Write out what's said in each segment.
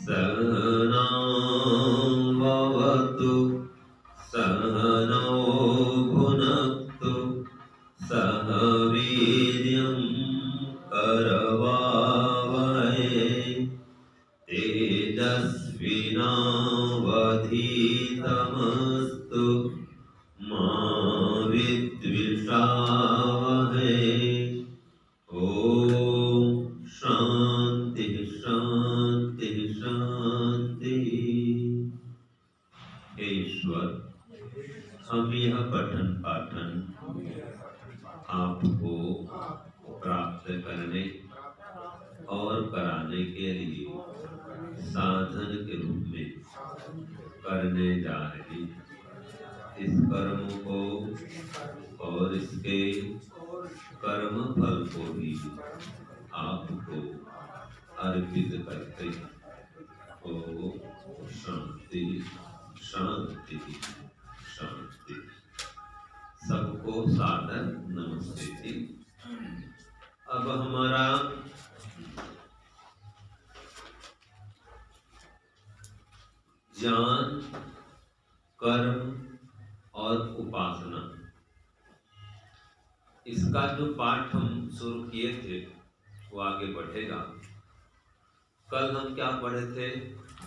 सहनावतु सहनौ भुनक्तु सह वीर्यं करवावहै तेजस्विनावधीतमस्तु मा विद्विषावहै। ओम शांति शांति शांति। हे ईश्वर, हम यह पठन पाठन आपको प्राप्त करने और कराने के लिए साधन के रूप में करने जा रहे हैं। इस कर्म को और इसके कर्म फल को भी आपको अर्पित करते हैं। ओम शांति शांति शांति। सबको सादर नमस्ते जी। अब हमारा ज्ञान, कर्म और उपासना, इसका जो पाठ हम शुरू किए थे वो आगे बढ़ेगा। कल हम क्या पढ़े थे?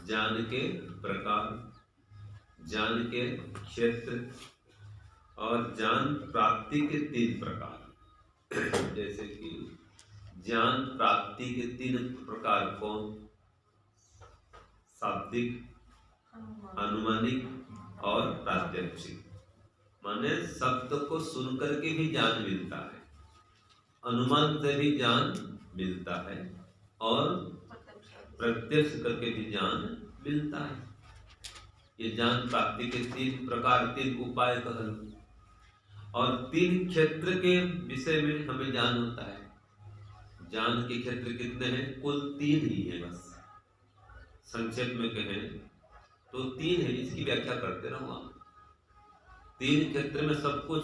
ज्ञान के प्रकार, ज्ञान के क्षेत्र और ज्ञान प्राप्ति के 3 प्रकार। जैसे कि ज्ञान प्राप्ति के 3 प्रकार कौन? शाब्दिक, अनुमानिक और प्रात्यक्षिक। माने शब्द को सुनकर के भी ज्ञान मिलता है, अनुमान से भी ज्ञान मिलता है और प्रत्यक्ष करके भी ज्ञान मिलता है। ये ज्ञान प्राप्ति के 3 प्रकार, 3 उपाय कह लो। और 3 क्षेत्र के विषय में हमें ज्ञान होता है। ज्ञान के क्षेत्र कितने हैं? कुल 3 ही है। बस संक्षेप में कहें तो 3 है। इसकी व्याख्या करते रहो आप। 3 क्षेत्र में सब कुछ,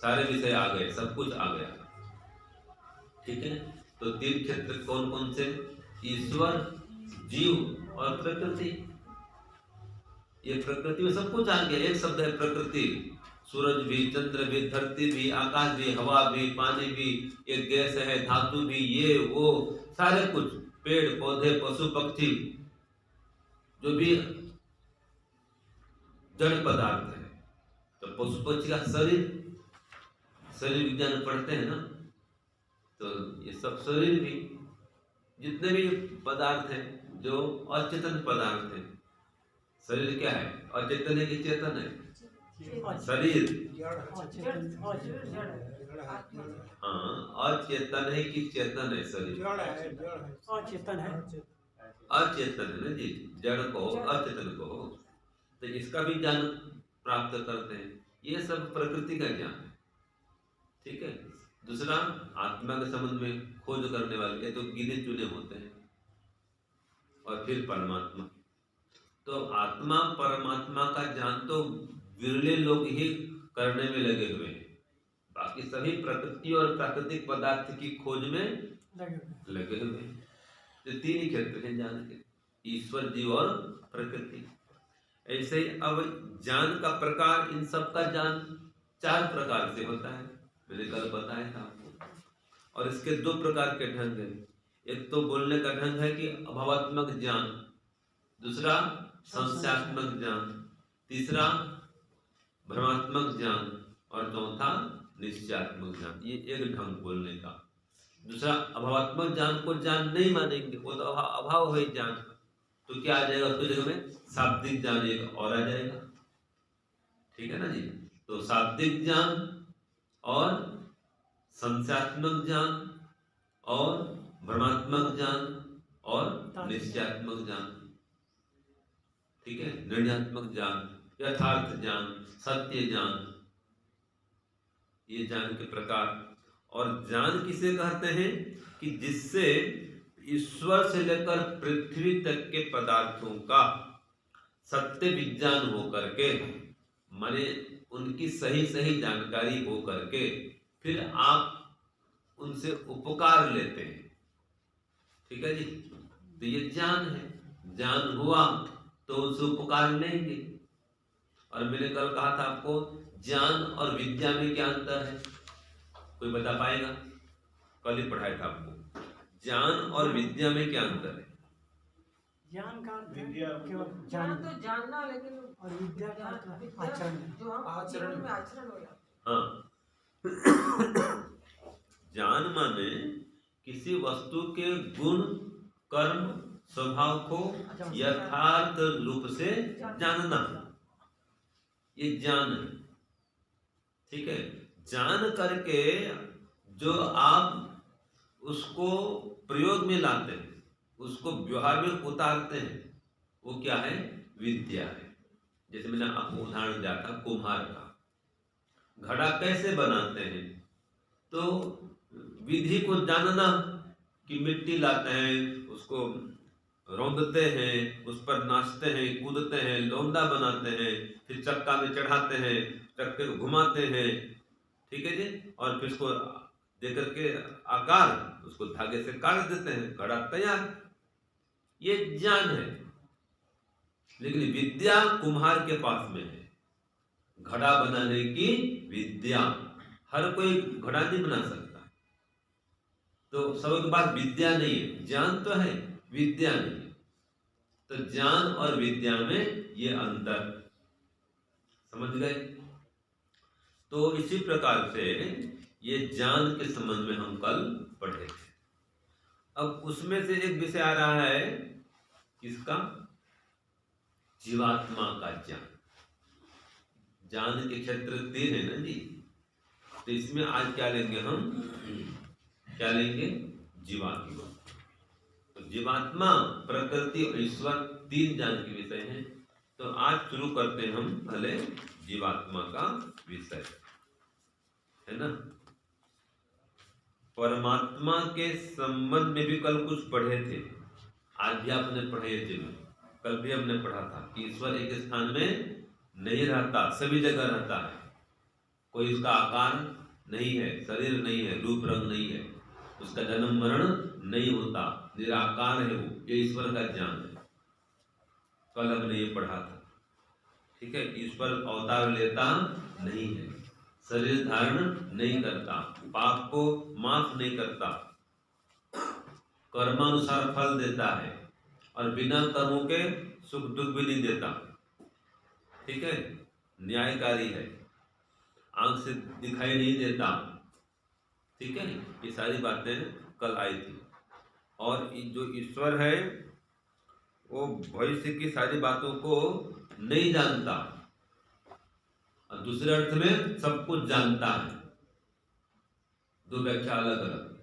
सारे विषय आ गए, सब कुछ आ गया। ठीक है। तो 3 क्षेत्र कौन कौन से? ईश्वर, जीव और प्रकृति। ये प्रकृति में सब कुछ आ गया। एक शब्द है प्रकृति। सूरज भी, चंद्र भी, धरती भी, आकाश भी, हवा भी, पानी भी, एक गैस है, धातु भी, ये वो सारे कुछ, पेड़ पौधे, पशु पक्षी, जो भी जड़ पदार्थ है। तो पशु पक्षी का शरीर विज्ञान पढ़ते हैं ना, तो ये सब शरीर भी, जितने भी पदार्थ हैं जो अचेतन पदार्थ हैं। शरीर क्या है? अचेतन है कि चेतन है? शरीर हाँ, अचेतन है कि चेतन है? शरीर अचेतन है। अचेतन है ना जी। जड़ को, अचेतन को, तो इसका भी ज्ञान प्राप्त करते हैं। ये सब प्रकृति का ज्ञान है। ठीक है। दूसरा, आत्मा के संबंध में खोज करने वाले, ये तो गिने चुने होते हैं। और फिर परमात्मा। तो आत्मा परमात्मा का ज्ञान तो विरले लोग ही करने में लगे हुए हैं। बाकी सभी प्रकृति और प्राकृतिक पदार्थ की खोज में लगे हुए हैं। तो 3 ही क्षेत्र हैं ज्ञान के, ईश्वर, जीव और प्रकृति। ऐसे ही अब ज्ञान का प्रकार, इन सब का ज्ञान 4 प्रकार से होता है। मैंने कल बताया था आपको। और इसके 2 प्रकार के ढंग हैं। एक तो बोलने का ढंग है कि अभावात्मक ज्ञान, दूसरा संशयात्मक ज्ञान, तीसरा भ्रमात्मक ज्ञान और चौथा निश्चयात्मक ज्ञान। ये एक ढंग बोलने का। दूसरा, अभावात्मक ज्ञान को ज्ञान नहीं मानेंगे, वो तो अभाव है ज्ञान। तो क्या आ जाएगा उसकी जगह में? शाब्दिक ज्ञान एक और आ जाएगा। ठीक है ना जी। तो शाब्दिक ज्ञान और संशयात्मक ज्ञान और भ्रमात्मक ज्ञान और निश्चयात्मक ज्ञान। ठीक है। निर्णयात्मक ज्ञान, यथार्थ ज्ञान, सत्य ज्ञान, ये ज्ञान के प्रकार। और ज्ञान किसे कहते हैं? कि जिससे ईश्वर से लेकर पृथ्वी तक के पदार्थों का सत्य विज्ञान हो करके, माने उनकी सही सही जानकारी हो करके, फिर आप उनसे उपकार लेते हैं। ठीक है जी, तो ये ज्ञान है। ज्ञान हुआ तो उनसे उपकार लेंगे। और मैंने कल कहा था आपको, ज्ञान और विद्या में क्या अंतर है, कोई बता पाएगा? कल ही पढ़ाया था आपको, ज्ञान और विद्या में क्या अंतर है? ज्ञान का विद्या केवल ज्ञान तो जानना, लेकिन और विद्या का आचरण, जो हम आचरण में आचरण हो जाता। हाँ ज्ञान माने किसी वस्तु के गुण, कर्म, स्वभाव को यथार्थ रूप से जानना, ये ज्ञान है। ठीक है, जान करके जो आप उसको प्रयोग में लाते हैं, उसको व्यवहार में उतारते हैं, वो क्या है? विद्या है। जैसे मैंने आपको उदाहरण दिया था कुम्हार का, घड़ा कैसे बनाते हैं, तो विधि को जानना कि मिट्टी लाते हैं, उसको रौंदते हैं, उस पर नाचते हैं, कूदते हैं, लोंदा बनाते हैं, फिर चक्का में चढ़ाते हैं, चक्के को घुमाते हैं। ठीक है जी, और फिर उसको देकर के आकार उसको धागे से काट देते हैं, घड़ा तैयार। ये ज्ञान है। लेकिन विद्या कुम्हार के पास में है, घड़ा बनाने की विद्या। हर कोई घड़ा नहीं बना सकता, तो सबके पास विद्या नहीं है। ज्ञान तो है, विद्या नहीं है। तो ज्ञान और विद्या में ये अंतर, समझ गए? तो इसी प्रकार से ये ज्ञान के संबंध में हम कल पढ़े थे। अब उसमें से एक विषय आ रहा है, किसका? जीवात्मा का ज्ञान। ज्ञान के क्षेत्र 3 है ना जी, तो इसमें आज क्या लेंगे हम? क्या लेंगे? जीवात्मा। तो जीवात्मा, प्रकृति और ईश्वर 3 ज्ञान के विषय हैं। तो आज शुरू करते हैं हम पहले जीवात्मा का विषय, है ना। परमात्मा के संबंध में भी कल कुछ पढ़े थे, आज भी आपने पढ़े थे। कल भी हमने पढ़ा था कि ईश्वर एक स्थान में नहीं रहता, सभी जगह रहता है। कोई उसका आकार नहीं है, शरीर नहीं है, रूप रंग नहीं है, उसका जन्म मरण नहीं होता, निराकार है वो। ये ईश्वर का ज्ञान है, कल हमने ये पढ़ा था। ठीक है, ईश्वर अवतार लेता नहीं है, शरीर धारण नहीं करता, पाप को माफ नहीं करता, कर्मानुसार फल देता है, और बिना कर्मों के सुख दुख भी नहीं देता। ठीक है, न्यायकारी है, आंख से दिखाई नहीं देता। ठीक है, ये सारी बातें कल आई थी। और जो ईश्वर है वो भविष्य की सारी बातों को नहीं जानता, और दूसरे अर्थ में सब कुछ जानता है। दो व्याख्या अलग अलग।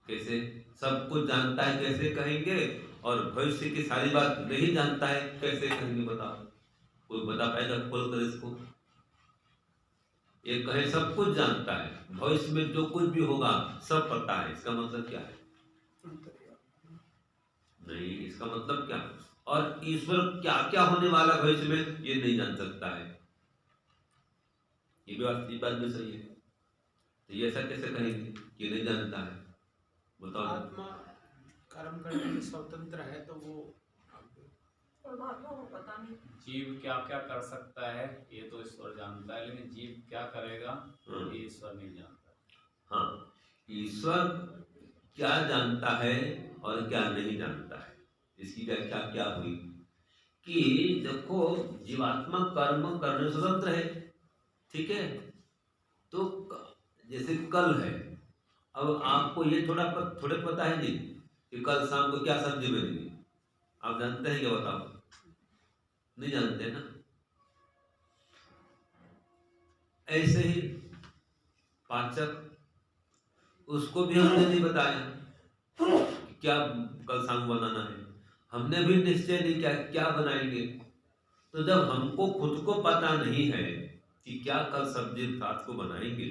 कैसे सब कुछ जानता है, कैसे कहेंगे? और भविष्य की सारी बात नहीं जानता है, कैसे कहेंगे? बताओ, कोई बता पाएगा खोल कर इसको? ये कहे सब कुछ जानता है, भविष्य में जो कुछ भी होगा सब पता है, इसका मतलब क्या है? नहीं, इसका मतलब क्या? और ईश्वर क्या क्या होने वाला भविष्य में ये नहीं जान सकता है। ये बात भी सही है। तो ये ऐसा कैसे कहेंगे कि नहीं जानता है? बताओ। आत्मा कर्म करने में स्वतंत्र है, तो वो परमात्मा को पता नहीं। जीव क्या क्या कर सकता है ये तो ईश्वर जानता है, लेकिन जीव क्या करेगा ये ईश्वर नहीं जानता। हाँ, ईश्वर क्या जानता है और क्या नहीं जानता है, इसकी व्याख्या क्या हुई कि देखो, जीवात्मा कर्म करने से स्वतंत्र है। ठीक है, तो जैसे कल है, अब आपको ये थोड़े पता है जी कि कल शाम को क्या सब्जी बनेगी? आप जानते हैं क्या? बताओ, नहीं जानते ना। ऐसे ही पाचक, उसको भी हमने नहीं बताया कि क्या कल शाम बनाना है, हमने भी निश्चय नहीं किया क्या बनाएंगे। तो जब हमको खुद को पता नहीं है कि क्या कल सब्जी रात को बनाएंगे,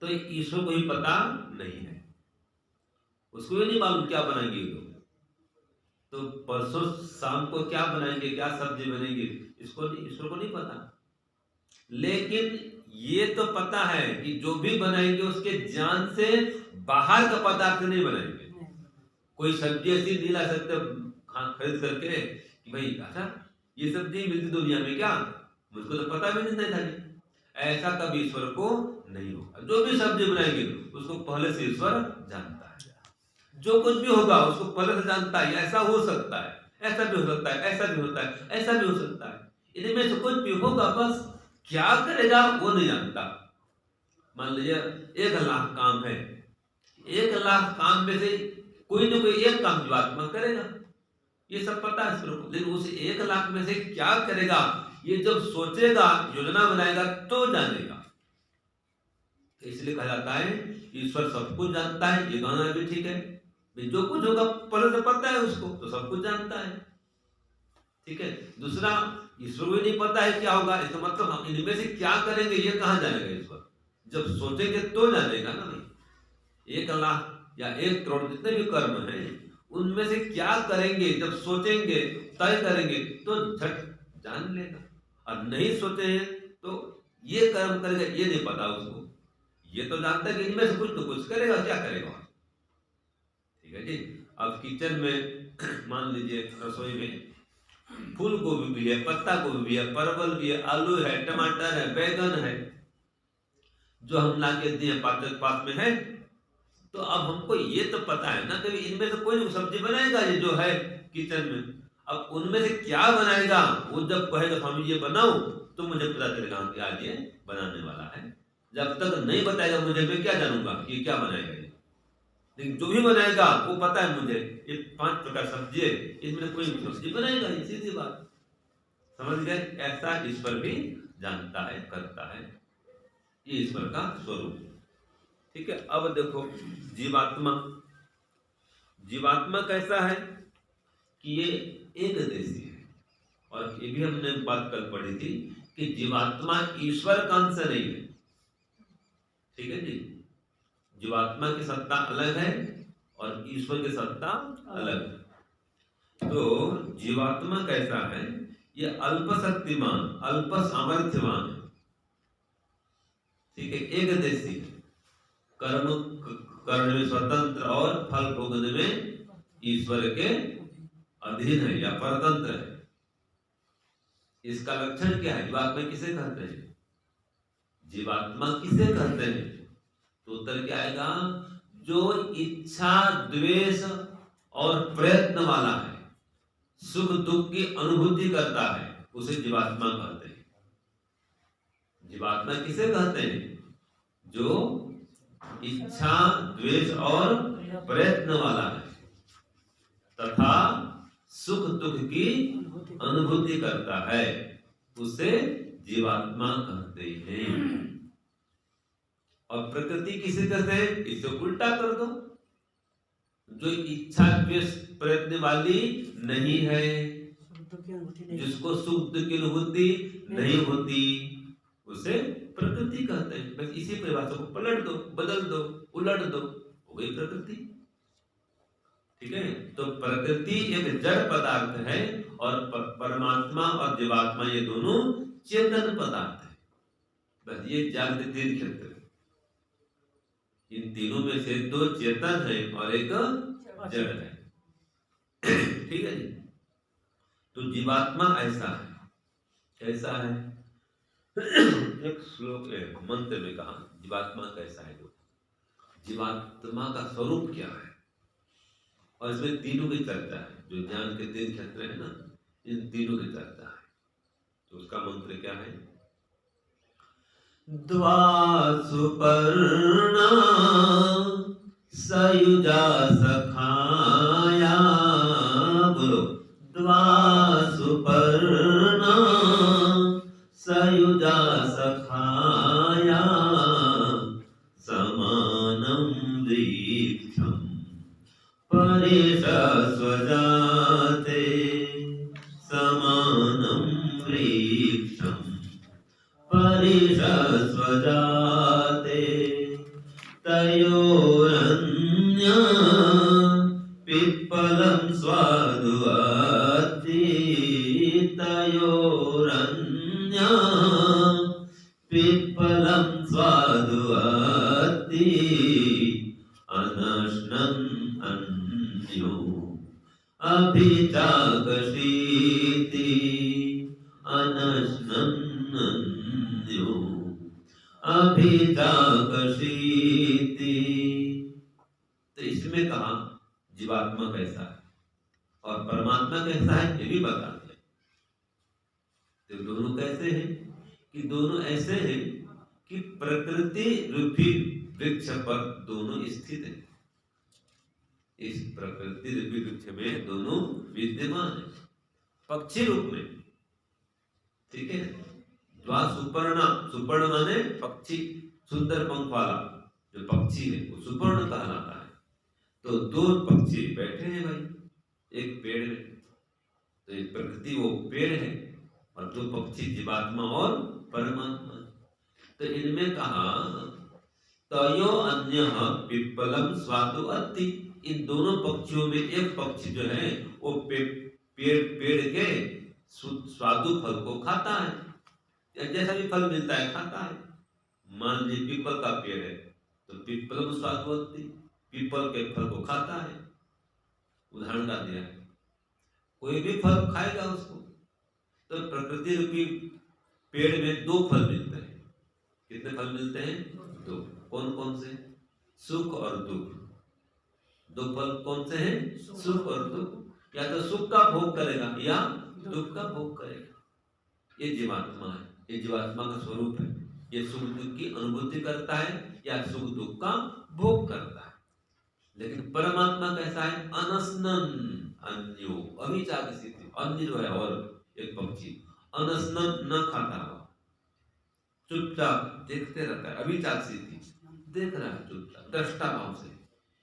तो ईश्वर को ही पता नहीं है, उसको भी नहीं मालूम क्या बनाएंगे लोग। तो परसों शाम को क्या बनाएंगे, क्या सब्जी बनेगी, इसको ईश्वर को नहीं पता। लेकिन ये तो पता है कि जो भी बनाएंगे उसके ज्ञान से बाहर का पदार्थ नहीं बनाएंगे। कोई सब्जी ऐसी नहीं ला सकते खरीद करके कि भाई अच्छा ये सब्जी मिलती दुनिया में क्या, मुझको तो पता भी नहीं था। ऐसा कभी ईश्वर को नहीं होगा। जो भी सब्जी बनाएंगे उसको पहले से ईश्वर जानता है। जो कुछ भी होगा उसको पहले से जानता है। ऐसा हो सकता है, ऐसा भी हो सकता है, ऐसा भी होता है, ऐसा भी हो सकता है। इनमें से कुछ भी होगा, बस क्या करेगा वो नहीं जानता। मान लीजिए 1 लाख काम है, 1 लाख काम में से कोई ना कोई एक काम जीवात्मा करेगा, ये सब पता है ईश्वर को। लेकिन उस 1 लाख में से क्या करेगा ये जब सोचेगा, योजना बनाएगा तो जानेगा। इसलिए कहा जाता है ईश्वर सब कुछ जानता है। ये गाना भी ठीक है, जो कुछ होगा पहले से पता है उसको, तो सब कुछ जानता है। ठीक है। दूसरा, ईश्वर को नहीं पता है क्या होगा, इसका मतलब हम इनमें से क्या करेंगे ये कहाँ जानेगा ईश्वर? जब सोचेंगे तो जानेगा ना भाई। 1 लाख या 1 करोड़ जितने भी कर्म हैं उनमें से क्या करेंगे, जब सोचेंगे तय करेंगे तो झट जान लेगा। और नहीं सोचे हैं तो ये कर्म करेगा ये नहीं पता उसको। ये तो जानता है कि इनमें से कुछ तो कुछ करेगा, क्या करेगा। ठीक है जी। अब किचन में मान लीजिए रसोई में फूल गोभी भी है, पत्ता गोभी भी है, परवल भी है, आलू है, टमाटर है, बैगन है, जो हम ला के दिए पास में है। तो अब हमको ये तो पता है ना कि इनमें से कोई सब्जी बनाएगा ये जो है किचन में। अब उनमें से क्या बनाएगा वो जब कहेगा स्वामी ये बनाओ तो मुझे पता चलेगा कि आज ये बनाने वाला है। जब तक नहीं बताएगा मुझे, मैं क्या जानूंगा कि क्या बनाएगा ये। लेकिन जो भी बनाएगा वो पता है मुझे, ये 5 प्रकार सब्जी है, इसमें कोई सब्जी बनाएगा, सीधी बात। समझ गए? ऐसा ईश्वर भी जानता है, करता है। ये ईश्वर का स्वरूप। ठीक है। अब देखो जीवात्मा, जीवात्मा कैसा है कि ये एक देशी है। और ये भी हमने बात कल पढ़ी थी कि जीवात्मा ईश्वर का अंश नहीं है। ठीक है जी। जीवात्मा की सत्ता अलग है और ईश्वर की सत्ता अलग है। तो जीवात्मा कैसा है, ये अल्प शक्तिमान, अल्प सामर्थ्यवान है। ठीक है। एक देशी है, कर्म करने में स्वतंत्र और फल भोगने में ईश्वर के अधीन है या परतंत्र है। इसका लक्षण क्या है? जीवात्मा किसे कहते हैं? जीवात्मा किसे कहते हैं? तो उत्तर क्या आएगा? जो इच्छा, द्वेष और प्रयत्न वाला है, सुख दुख की अनुभूति करता है, उसे जीवात्मा कहते हैं। जीवात्मा किसे कहते हैं? जो इच्छा, द्वेष और प्रयत्न वाला है तथा सुख दुख की अनुभूति करता है, उसे जीवात्मा कहते हैं। और प्रकृति किसे कहते हैं? इसे उल्टा कर दो, जो इच्छा द्वेष प्रयत्न वाली नहीं है, जिसको सुख दुख की अनुभूति नहीं होती, उसे प्रकृति कहते हैं। बस इसी परिभाषा को पलट दो, बदल दो, उलट दो, हो गई प्रकृति। ठीक है। तो प्रकृति एक जड़ पदार्थ है और परमात्मा और जीवात्मा ये दोनों चेतन पदार्थ है। बस ये जागृत 3 क्षेत्र, इन तीनों में से 2 चेतन है और एक जड़ है। ठीक है जी। तो जीवात्मा ऐसा है। कैसा है? एक श्लोक है, मंत्र में कहा जीवात्मा कैसा है। जीवात्मा का स्वरूप क्या है, और इसमें तीनों की चर्चा है। जो ज्ञान के 3 क्षेत्र है ना, इन तीनों की चर्चा है। तो उसका मंत्र क्या है? द्वा सुपर्णा सयुजा सखाया। बोलो, द्वा सुपर्णा सयुजा सखाया समानं वृक्षं परिषस्वजाते समानं वृक्षं परिषस्वजाते तयोरन्या पिप्पलं स्वादुवाति तयोरन्या पिप्पलं अनश्नन् अन्यो अभिचाकशीति अनश्नन् अन्यो अभिचाकशीति। तो इसमें कहा जीवात्मा कैसा है और परमात्मा कैसा है ये भी बता दिया। तो दोनों कैसे हैं कि दोनों ऐसे हैं कि प्रकृति रूपी वृक्ष पर दोनों स्थित हैं। इस प्रकृति रूपी वृक्ष में दोनों विद्यमान है पक्षी रूप में। ठीक है, द्वा सुपर्णा, सुपर्ण माने पक्षी, सुंदर पंख वाला जो पक्षी है वो सुपर्ण कहलाता है। तो दो पक्षी बैठे हैं भाई एक पेड़ में, तो एक प्रकृति वो पेड़ है और दो पक्षी जीवात्मा और परमात्मा। तो इनमें कहा तयो अन्य पिप्पलम स्वादु अत्ति। इन दोनों पक्षियों में एक पक्षी जो है वो पेड़ के स्वादु फल को खाता है, जैसा भी फल मिलता है खाता है। मान लीजिए पीपल का पेड़ है तो पिप्पलम स्वादु अत्ति, पीपल के फल को खाता है। उदाहरण का दिया है, कोई भी फल खाएगा उसको। तो प्रकृति रूपी पेड़ में दो फल मिलते हैं। कितने फल मिलते हैं? दो। कौन कौन से? सुख और दुख। दो फल कौन से हैं? सुख और दुख। या तो सुख का भोग करेगा या दुख का भोग करेगा। ये जीवात्मा है, ये जीवात्मा का स्वरूप है। ये सुख दुख की अनुभूति करता है या सुख दुख का भोग करता है। लेकिन परमात्मा कैसा है? अनस्नन अन्यो अभिचाकशीति। अन्य जो है और एक पक्षी अनस्नन न खाता हुआ चुपचाप देखते रहता है। अभिचाकशीति देख रहा है चुपचाप दृष्टा भाव से,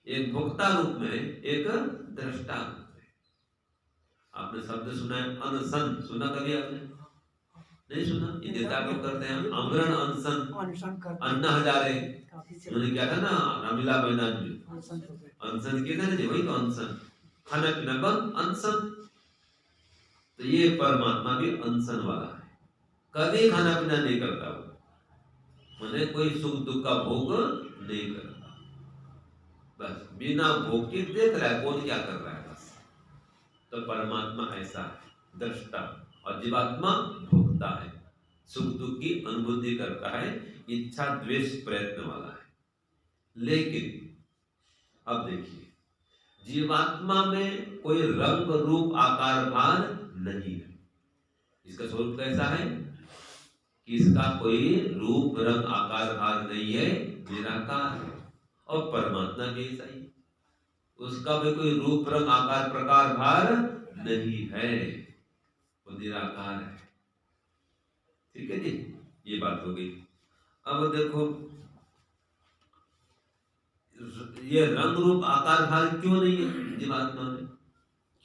एक भोक्ता रूप में एक दृष्टा रूप में। आपने शब्द सुना है अनशन, सुना कभी आपने? नहीं सुना? ये जैसा लोग करते हैं आमरण अनशन, अन्ना हजारे उन्होंने किया था ना रामलीला मैदान में, अनशन किया था ना जी, वही तो अनशन, खाना पीना बंद, अनशन। तो ये परमात्मा भी अनशन वाला है, कभी खाना पीना नहीं करता वो, मैंने कोई सुख दुख का भोग नहीं करता, बस बिना भोग के देख रहा है कौन क्या कर रहा है बस। तो परमात्मा ऐसा है दृष्टा और जीवात्मा भोगता है, सुख दुख की अनुभूति करता है, इच्छा द्वेष प्रयत्न वाला है। लेकिन अब देखिए जीवात्मा में कोई रंग रूप आकार भार नहीं है। इसका स्वरूप कैसा है कि इसका कोई रूप रंग आकार भार नहीं है, निराकार है। और परमात्मा भी ऐसा ही, उसका भी कोई रूप रंग आकार प्रकार भार नहीं है, वो निराकार है। ठीक है जी, ये बात हो गई। अब देखो ये रंग रूप आकार भार क्यों नहीं है जीवात्मा में?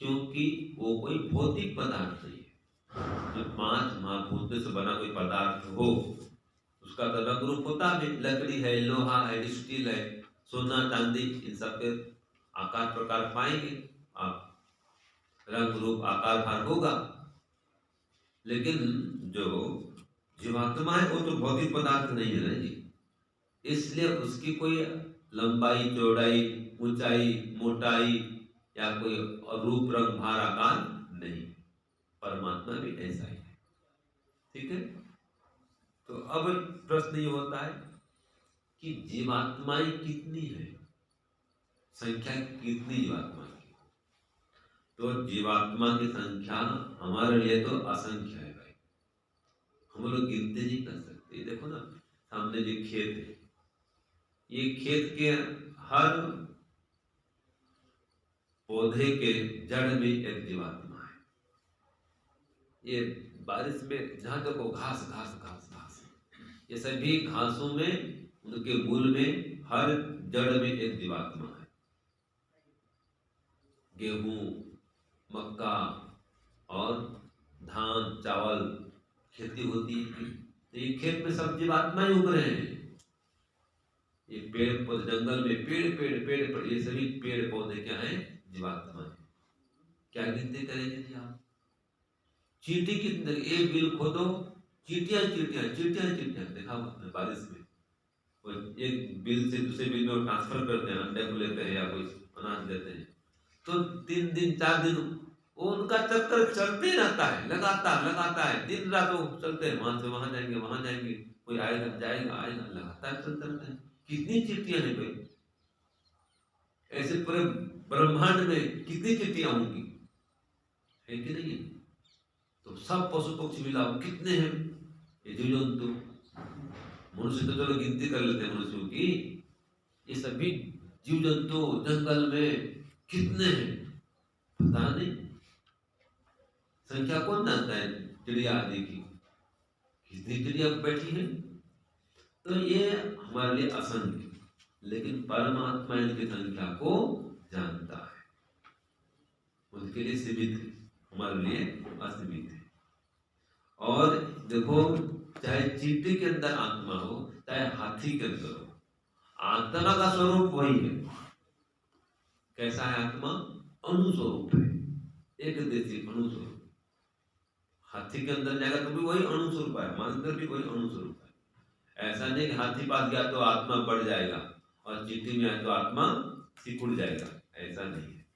क्योंकि वो कोई भौतिक पदार्थ नहीं है। जो पांच महाभूतों से बना कोई पदार्थ हो उसका तो रंग रूप होता है, लकड़ी है, लोहा है, स्टील है, सोना चांदी, इन सब के आकार प्रकार पाएंगे आप, रंग रूप आकार भार होगा। लेकिन जो जीवात्मा है वो तो भौतिक पदार्थ नहीं है ना जी, इसलिए उसकी कोई लंबाई चौड़ाई ऊंचाई मोटाई या कोई रूप रंग भार आकार नहीं। परमात्मा भी ऐसा ही है। ठीक है, तो अब प्रश्न ये होता है कि जीवात्माएं कितनी है, संख्या कितनी जीवात्मा की? तो जीवात्मा की संख्या हमारे लिए तो असंख्य है भाई, हम लोग गिनते नहीं कर सकते। देखो ना सामने जो खेत है, ये खेत के हर पौधे के जड़ में एक जीवात्मा है। ये बारिश में जहां देखो घास घास घास घास, ये सभी घासों में उनके मूल में हर जड़ में एक जीवात्मा है। गेहूं मक्का और धान चावल खेती होती है, तो ये खेत में सब जीवात्मा ही उग रहे हैं। ये पेड़ पौधे जंगल में पेड़ पेड़ पेड़ पेड़, ये सभी पेड़ पौधे क्या है? जीवात्मा है। क्या गिनती करेंगे जी आप? चींटी कितने, एक बिल खोदो चींटियां चींटियां चींटियां चींटियां, देखा आपने बारिश में वो कोई एक बिल से दूसरे बिल में ट्रांसफर करते हैं, अंडे को लेते हैं या कोई अनाज देते हैं, तो 3 दिन 4 दिन वो उनका चक्कर चलते रहता है, लगातार है, दिन रात वो चलते हैं, वहां से वहां जाएंगे, कोई आएगा जाएगा आएगा, लगातार चलते रहते हैं। कितनी चिट्ठियां हैं भाई, ऐसे पूरे ब्रह्मांड में कितनी चिट्ठियां होंगी, है कि नहीं? तो सब पशु पक्षी मिलाओ कितने हैं, ये जीव जंतु, मनुष्य तो चलो गिनती कर लेते हैं मनुष्यों की, ये सभी जीव जंतु जंगल में कितने हैं पता नहीं, संख्या कौन जानता है चिड़िया आदि की, कितनी चिड़िया बैठी है। तो ये हमारे लिए असंख्य, लेकिन परमात्मा इनकी संख्या को जानता है, उनके लिए सीमित है, हमारे लिए असीमित है। और देखो, चाहे चींटी के अंदर आत्मा हो, चाहे हाथी के अंदर हो, आत्मा का स्वरूप वही है। कैसा है आत्मा? अणुस्वरूप है, एक देशी अणुस्वरूप। हाथी के अंदर जाएगा तो भी वही अणुस्वरूप है, हमारे अंदर भी वही अणुस्वरूप है। ऐसा नहीं कि हाथी पास गया तो आत्मा बढ़ जाएगा और चींटी में आए तो आत्मा सिकुड़ जाएगा, ऐसा नहीं है।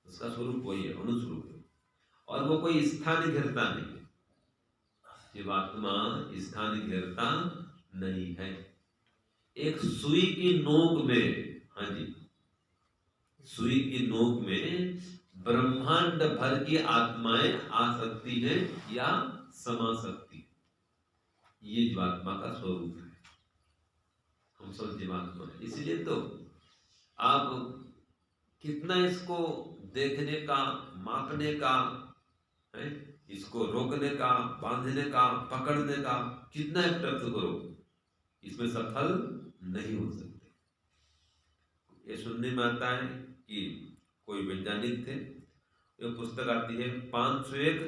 उसका स्वरूप वही है, अणुस्वरूप है, और वो कोई स्थान घेरता नहीं है। जीवात्मा स्थान घेरता नहीं है। एक सुई की नोक में, हाँ जी, सुई की नोक में ब्रह्मांड भर की आत्माएं आ सकती है या समा सकती है, ये जीवात्मा का स्वरूप है। हम सब जीवात्मा है, इसलिए तो आप कितना इसको देखने का, मापने का है, इसको रोकने का, बांधने का, पकड़ने का कितना प्रयत्न करो, इसमें सफल नहीं हो सकते। ये सुनने में आता है कि कोई वैज्ञानिक थे, ये पुस्तक आती है 501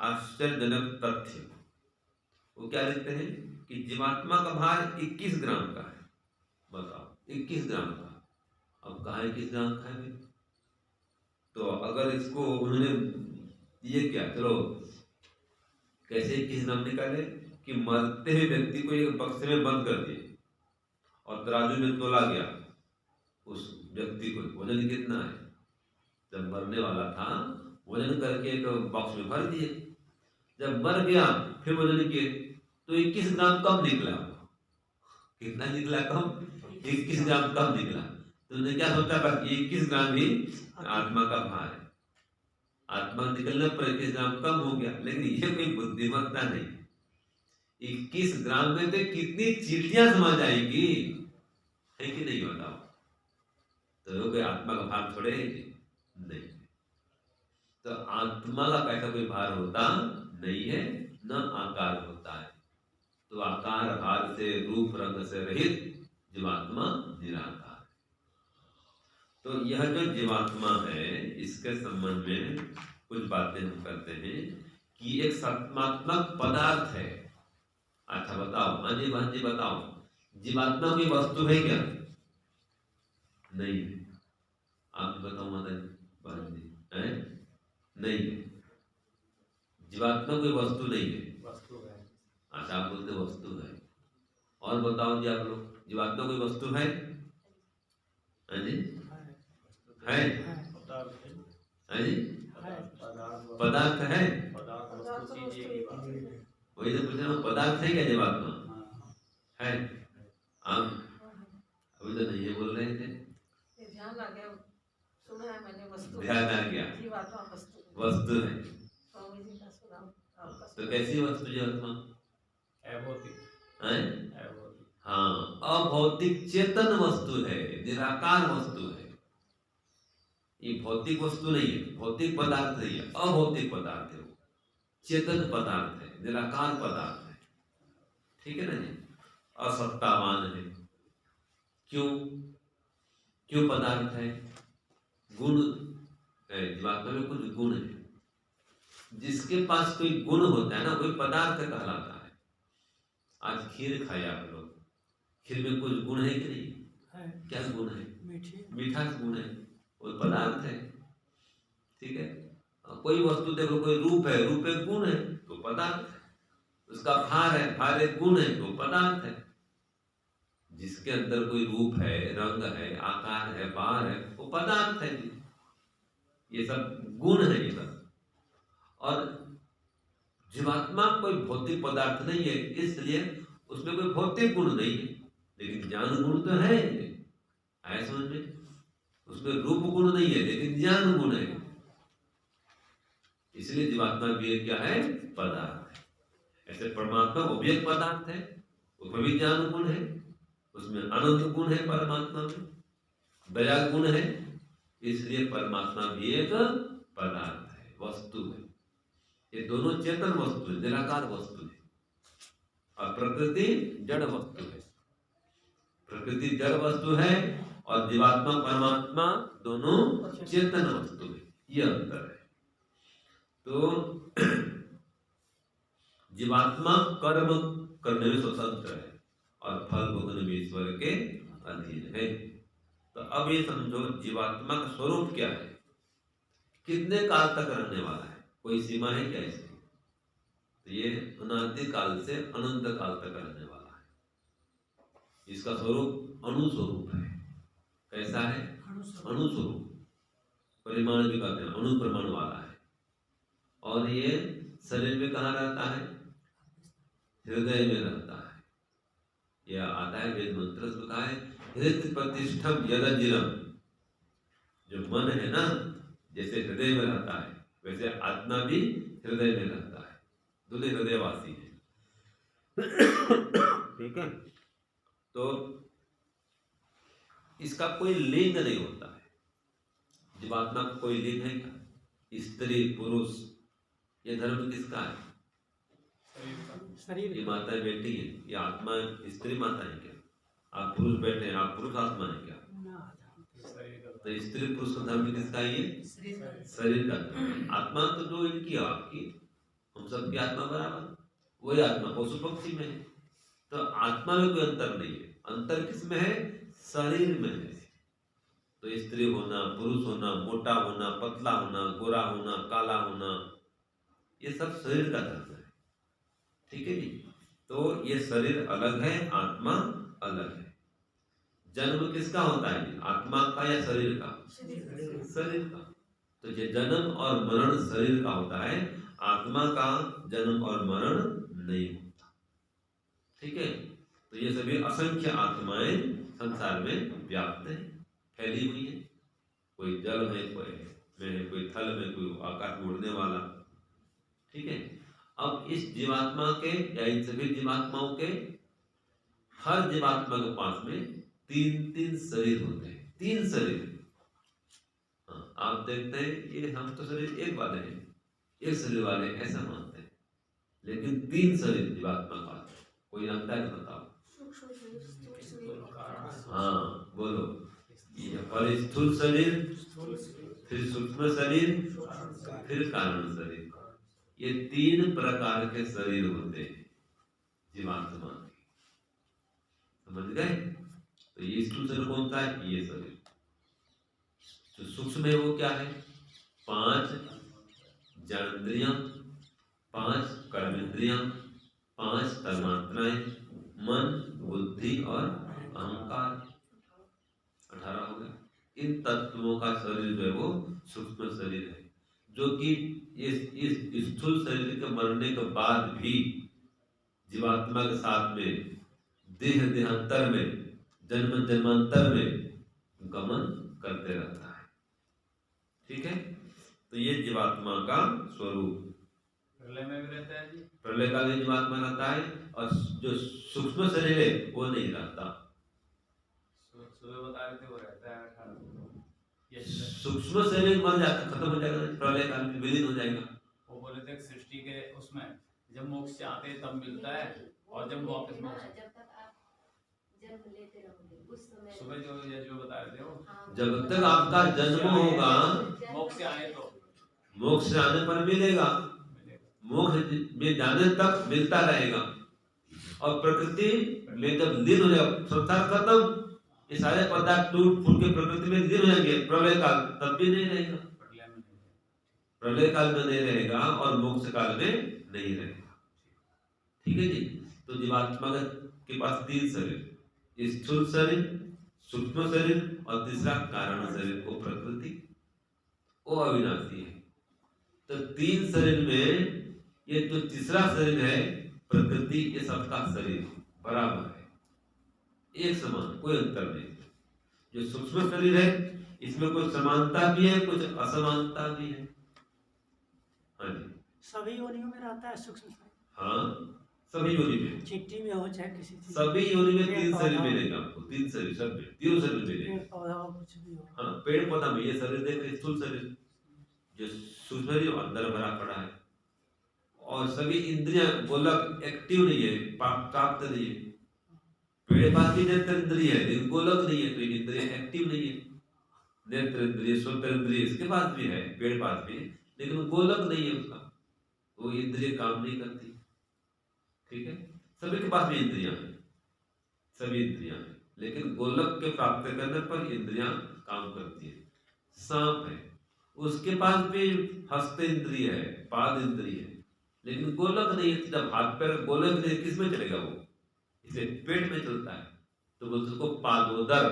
आश्चर्यजनक तथ्य। वो क्या लिखते हैं कि जीवात्मा का भार 21 ग्राम का है। बताओ, 21 ग्राम का। अब कहा 21 ग्राम का है, तो अगर इसको उन्होंने ये क्या, चलो कैसे 21 ग्राम निकाले कि मरते हुए व्यक्ति को एक बक्से में बंद कर दिए और तराजू में तोला गया, उस व्यक्ति को वजन कितना है, जब मरने वाला था वजन करके एक बॉक्स में भर दिए, जब मर गया फिर वजन किए तो 21 ग्राम कम निकला। कितना निकला? कम, 21 ग्राम कम निकला। तो उन्होंने क्या सोचा था कि 21 ग्राम ही आत्मा का भार है, आत्मा निकलने पर 21 ग्राम कम हो गया। लेकिन ये कोई बुद्धिमत्ता नहीं, 21 ग्राम में तो कितनी चींटियां समा जाएगी, है कि नहीं? बताओ, तो कोई आत्मा का भार थोड़े नहीं। तो आत्मा का कैसा कोई भार होता नहीं है, न आकार होता है। तो आकार भार से, रूप रंग से रहित जीवात्मा निराकार। तो यह जो जीवात्मा है, इसके संबंध में कुछ बातें हम करते हैं कि एक सत्मात्मक पदार्थ है। अच्छा बताओ, हाँ जी बहन जी बताओ, जीवात्मा कोई वस्तु है क्या? नहीं है। आप बताओ माता जी, बहन जी, है? नहीं है, जीवात्मा कोई वस्तु नहीं है। वस्तु है। अच्छा, आप बोलते वस्तु है। और बताओ जी आप लोग, जीवात्मा कोई वस्तु है? हाँ जी, है? हाँ जी, पदार्थ है। वही तो पूछ रहा हूँ, पदार्थ है क्या जीवात्मा? है। आप अभी तो नहीं बोल रहे थे। ध्यान आ गया, सुना है मैंने, वस्तु, ध्यान आ गया, जीवात्मा वस्तु है। स्वामी जी का सुना, आपका तो कैसी वस्तु जीवात्मा? अभौतिक। हाँ, अभौतिक चेतन वस्तु है, निराकार वस्तु है। ये भौतिक वस्तु नहीं है, भौतिक पदार्थ नहीं है, अभौतिक पदार्थ है, वो चेतन पदार्थ है, निराकार पदार्थ है। ठीक है ना जी? असत्तावान है। क्यों? क्यों पदार्थ है? गुण है, जीवात्मा में कुछ गुण है। जिसके पास कोई गुण होता है ना, कोई पदार्थ कहलाता है। आज खीर खाए आप लोग, खीर में कुछ गुण है कि नहीं? है। क्या गुण है? मीठा गुण है, वो पदार्थ है। ठीक है, कोई वस्तु देखो, कोई रूप है, रूप एक गुण है तो पदार्थ है। उसका भार है, भार एक गुण है तो पदार्थ है। जिसके अंदर कोई रूप है, रंग है, आकार है, बाहर है, वो पदार्थ है जी। ये सब गुण है ये सब। और जीवात्मा कोई भौतिक पदार्थ नहीं है, इसलिए उसमें कोई भौतिक गुण नहीं है, लेकिन ज्ञान गुण तो है। आए समझ में? उसमें रूप गुण नहीं है, लेकिन ज्ञान गुण है। इसलिए जीवात्मा भी क्या है? पदार्थ है। ऐसे परमात्मा वो भी एक पदार्थ है, उसमें भी ज्ञान गुण है, उसमें आनंद गुण है, परमात्मा में दया गुण है। इसलिए परमात्मा भी एक पदार्थ है, वस्तु है। ये दोनों चेतन वस्तु है, निराकार वस्तु है। और प्रकृति जड़ वस्तु है। प्रकृति जड़ वस्तु है और जीवात्मा परमात्मा दोनों चेतन वस्तु है। ये अंतर है। तो जीवात्मा कर्म करने में स्वतंत्र है और फल भोगने में ईश्वर के अधीन है। तो अब ये समझो जीवात्मा का स्वरूप क्या है, कितने काल तक रहने वाला है, कोई सीमा है क्या इसकी? तो ये अनादि काल से अनंत काल तक रहने वाला है। इसका स्वरूप अणुस्वरूप है। कैसा है? अणुस्वरूप। परिमाण भी कहते हैं, अणु प्रमाण वाला है। और ये शरीर में कहाँ रहता है? हृदय में रहता है। यह आता है वेद मंत्र से कहा है, हृदय प्रतिष्ठम यदजिरम। जो मन है ना, जैसे हृदय में रहता है, वैसे आत्मा भी हृदय में रहता है। दोनों हृदयवासी है। ठीक है। तो इसका कोई लिंग नहीं होता है। जीवात्मा का कोई लिंग है क्या? स्त्री पुरुष, ये धर्म किसका है? शरीर। ये माता बेटी है, ये आत्मा स्त्री माता है क्या? आप पुरुष बैठे हैं, आप पुरुष आत्मा है क्या? तो स्त्री पुरुष का धर्म किसका है? ये शरीर का धर्म। आत्मा तो जो इनकी है, आपकी, हम सबकी आत्मा बराबर, वही आत्मा पशु पक्षी में है। तो आत्मा में कोई अंतर नहीं है। अंतर किस में है? शरीर में है। तो स्त्री होना, पुरुष होना, मोटा होना, पतला होना, गोरा होना, काला होना, ये सब शरीर का धर्म है। ठीक है जी। तो ये शरीर अलग है, आत्मा अलग है। जन्म किसका होता है? आत्मा का या शरीर का? शरीर का। तो ये जन्म और मरण शरीर का होता है, आत्मा का जन्म और मरण नहीं होता। ठीक है। तो ये सभी असंख्य आत्माएं संसार में व्याप्त है, फैली हुई है। कोई जल में, कोई थल में, कोई आकाश में उड़ने वाला। ठीक है। अब इस जीवात्मा के या इन सभी जीवात्माओं के, हर जीवात्मा के पास में 3-3 शरीर होते हैं। 3 शरीर। हाँ, आप देखते हैं ये हम तो शरीर एक वाले हैं, एक शरीर वाले ऐसा मानते हैं, लेकिन 3 शरीर जीवात्मा का। कोई जानता है तो बताओ। हाँ बोलो। ये पहले स्थूल शरीर, फिर सूक्ष्म शरीर, फिर कारण शरीर। ये 3 प्रकार के शरीर होते हैं जीवात्मा के। समझ गए? तो ये स्थूल शरीर कौन सा है? ये शरीर। जो सूक्ष्म है वो क्या है? 5 ज्ञानेंद्रियां, 5 कर्मेंद्रियां, 5 तन्मात्राएं, मन, बुद्धि और अहंकार, 18 हो गए। इन तत्वों का शरीर जो है वो सूक्ष्म शरीर है, जो कि इस स्थूल शरीर के मरने के बाद भी जीवात्मा के साथ में देहांतर में, जन्म जन्मांतर में गमन करते रहता है। ठीक है। तो ये जीवात्मा का स्वरूप। प्रलय में भी रहता है जी। प्रलय काल में जीवात्मा रहता है, और जो सूक्ष्म शरीर है वो नहीं रहता। सुबह बता रहे थे वो रहता है 18। सूक्ष्म शरीर मर जाता, खत्म हो जाएगा, प्रलय काल में विलीन हो जाएगा। वो बोले थे सृष्टि के उसमें जब मोक्ष आते हैं तब मिलता है, और जब वापस मोक्ष जन्म लेते रहोगे उस समय, सुबह जो बता रहे थे वो, जब तक आपका जन्म होगा, मोक्ष आए तो मोक्ष आने पर मिलेगा, मोक्ष में जाने तक मिलता रहेगा। और प्रकृति में जब लीन हो जाएगा, संसार खत्म, ये सारे पदार्थ टूट फूट के प्रकृति में लीन हो जाएंगे, प्रलय काल तब भी नहीं रहेगा। प्रलय काल में नहीं रहेगा और मोक्ष काल में नहीं रहेगा। ठीक है जी। तो जीवात्मा के पास 3 शरीर, स्थूल शरीर, सूक्ष्म शरीर और तीसरा कारण शरीर वो प्रकृति, वो अविनाशी है। तो तीन शरीर में ये जो तीसरा शरीर है प्रकृति, ये सबका शरीर बराबर है, एक समान, कोई अंतर नहीं। जो सूक्ष्म शरीर है इसमें कुछ समानता भी है, कुछ असमानता भी है। हाँ जी, सभी योनियों में रहता है सूक्ष्म शरीर। हाँ सभी योनि में, चिट्ठी में हो चाहे किसी चीज, सभी योनि में तीन शरीर मिलेगा आपको, तीन शरीर सब में, तीनों शरीर मिलेगा। पेड़ पौधा हो कुछ भी हो। हाँ पेड़ पौधा में ये शरीर देख, स्थूल शरीर जो सूक्ष्म शरीर अंदर भरा पड़ा है, और सभी इंद्रियां गोलक एक्टिव नहीं है, प्राप्त नहीं है। पेड़ पास भी नेत्र इंद्रिय है लेकिन गोलक नहीं है, तो इंद्रिय एक्टिव नहीं है। नेत्र इंद्रिय, श्रोत्र इंद्रिय इसके पास भी है, पेड़ पास भी, लेकिन गोलक नहीं है उसका, वो इंद्रिय काम नहीं करती। ठीक है, सभी के पास भी इंद्रियां हैं, सभी इंद्रियां हैं, लेकिन गोलक के प्राप्त करने पर इंद्रियां काम करती है। सांप है, उसके पास भी हस्त इंद्रिय है, पाद इंद्रिय है, लेकिन गोलक नहीं है। जब हाथ पैर गोलक नहीं, किस में चलेगा वो? इसलिए पेट में चलता है, तो बोलते उसको पादोदर,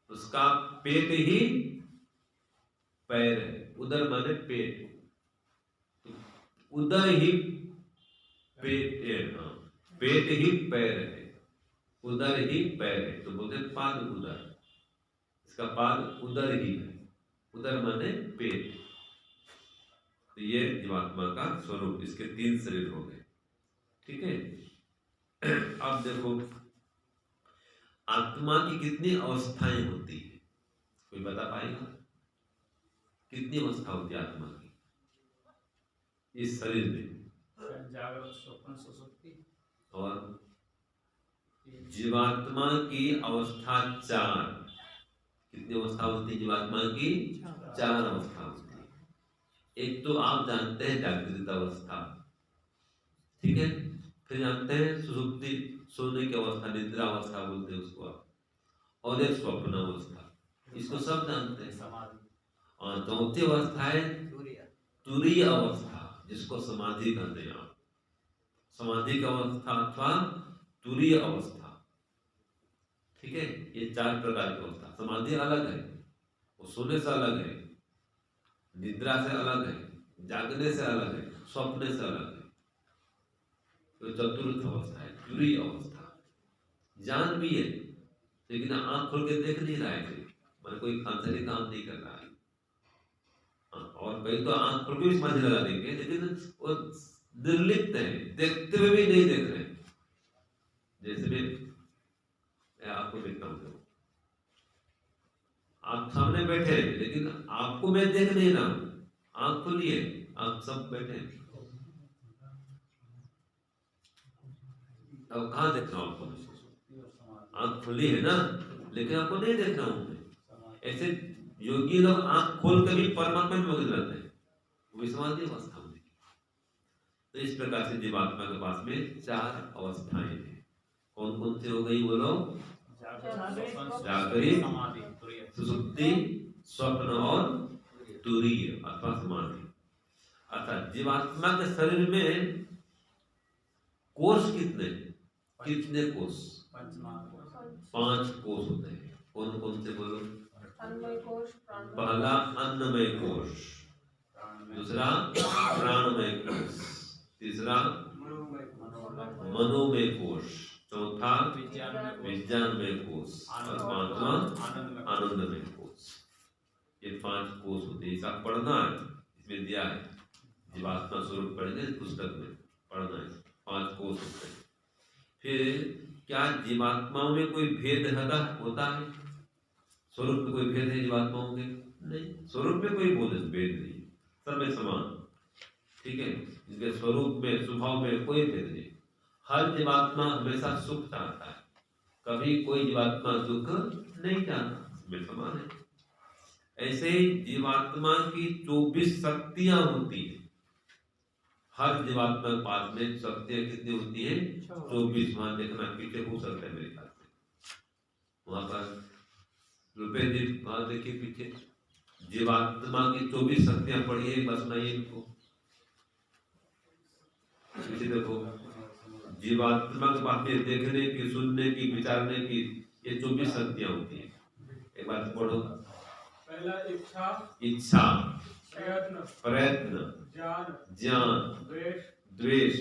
उसका पेट ही पैर है। उदर माने पेट, उदर ही पेट है, हाँ पेट ही पैर है, उदर ही पैर है, तो बोलते पाद उदर, इसका पाद उदर ही है, उदर माने पेट। तो ये जीवात्मा का स्वरूप, इसके तीन शरीर हो गए। ठीक है, अब देखो आत्मा की कितनी अवस्थाएं होती है, कोई बता पाएगा? कितनी अवस्था होती है आत्मा की इस शरीर में? जागृत, स्वप्न, सुषुप्ति। और जीवात्मा की अवस्था चार, कितनी अवस्था होती है जीवात्मा की? चार अवस्था होती है। एक तो आप जानते हैं जागृत अवस्था, ठीक है, फिर जानते हैं सुषुप्ति, सोने की अवस्था, निद्रा अवस्था बोलते हैं उसको आप, और एक स्वप्न अवस्था, इसको सब जानते हैं। समाधि। और चौथी अवस्था है तुरीय अवस्था, जिसको समाधि कहते हैं आप, समाधि की अवस्था अथवा तुरीय अवस्था। ठीक है, ये चार प्रकार की अवस्था। समाधि अलग है, वो सोने से अलग है, निद्रा से अलग है, जागने से अलग है, स्वप्न से अलग है। तो चतुर्थ अवस्था है तुरीय अवस्था। जान भी है लेकिन आंख खोल के देख नहीं रहा है, मतलब कोई खांसरी काम नहीं कर रहा है। और कई तो आंख खोल के भी समझ लगा देंगे, लेकिन वो निर्लिप्त है, देखते हुए भी नहीं देख रहे। जैसे मैं आपको देखता हूँ, आप सामने बैठे हैं लेकिन आपको मैं देख नहीं रहा हूं, आंख खुली है, आप सब बैठे हैं, अब कहाँ देख रहा हूं आपको? आंख खुली है ना, लेकिन आपको नहीं देख रहा हूं मैं। ऐसे योगी लोग आंख खोल कर भी परमात्मा में मग्न रहते हैं, वो भी समाधि अवस्था में। तो इस प्रकार से जीवात्मा के पास में चार अवस्थाएं हैं। कौन कौन से हो गई बोलो? जागृत, सुषुप्ति, स्वप्न और तुरीय अथवा समाधि। अर्थात जीवात्मा के शरीर में कोष कितने कोष? 5 कोष होते हैं। कौन कौन से बोलो? पहला अन्नमय कोष, दूसरा प्राणमय कोष, तीसरा मनोमय कोष, चौथा विज्ञानमय कोष और पांचवा आनंदमय कोष। ये 5 कोष होते हैं। इसका पढ़ना है, इसमें दिया है, जीवात्मा स्वरूप पढ़ने पुस्तक में पढ़ना है। 5 कोष होते हैं। फिर क्या जीवात्माओं में कोई भेद होता है? स्वरूप में कोई भेद है जीवात्माओं के? नहीं, स्वरूप में कोई भेद नहीं, सब में समान। ठीक है, इसके स्वरूप में, स्वभाव में कोई भेद नहीं। हर जीवात्मा हमेशा सुख चाहता है, कभी कोई जीवात्मा दुख नहीं चाहता, इसमें समान है। ऐसे ही जीवात्मा की 24 शक्तियां होती है। हर जीवात्मा के पास में शक्तियां कितनी होती है? 24। वहां देखना, पीछे हो सकता है मेरे ख्याल से, वहां पर रुपए जी, वहां देखिए पीछे, जीवात्मा की 24 शक्तियां पढ़िए, बस सुनाइए इनको। पीछे देखो, जीवात्मा के पास में देखने की, सुनने की, विचारने की ये 24 शक्तियां होती हैं। एक बात पढ़ो। पहला इच्छा, प्रयत्न, ज्ञान, द्वेष,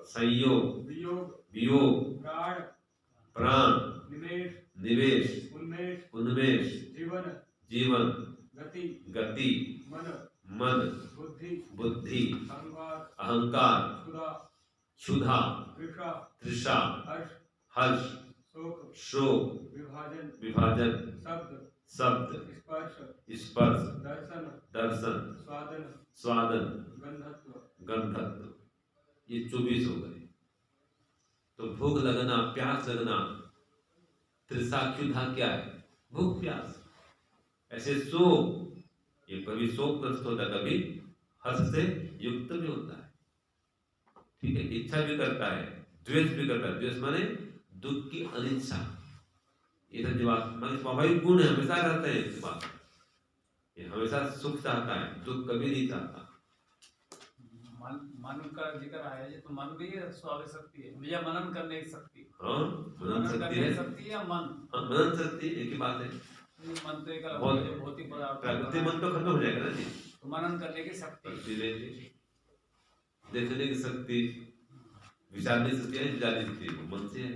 संयोग, वियोग, प्राण, निवेश, उन्मेष, जीवन, गति, मन, बुद्धि, अहंकार, क्षुधा, तृषा, हर्ष, शोक, विभाजन, शब्द, स्पर्श, दर्शन, स्वादन, गंधत्व, ये 24 हो गए। तो भूख लगना, प्यास लगना, तृषा, क्षुधा क्या है? भूख प्यास। ऐसे शोक, ये कभी शोकग्रस्त होता है, कभी हर्ष से युक्त भी होता है। ठीक है, इच्छा भी करता है, द्वेष भी करता है। द्वेष माने दुख की अनिच्छा। ये सब जीवात्मा के स्वाभाविक गुण है, हमेशा रहते हैं इस बात। ये हमेशा सुख चाहता है, दुख कभी नहीं चाहता। मन का जिक्र आया है, तो मन भी स्वाभाविक शक्ति है या मनन करने की शक्ति? हाँ, मनन शक्ति है। शक्ति या मन? हाँ, मनन शक्ति एक ही बात है। मन तो एक भौतिक पदार्थ, प्राकृतिक मन तो खत्म हो जाएगा ना जी। तो मनन करने की शक्ति, देखने की शक्ति, विचारने की शक्ति है, विचारने की शक्ति मन से है।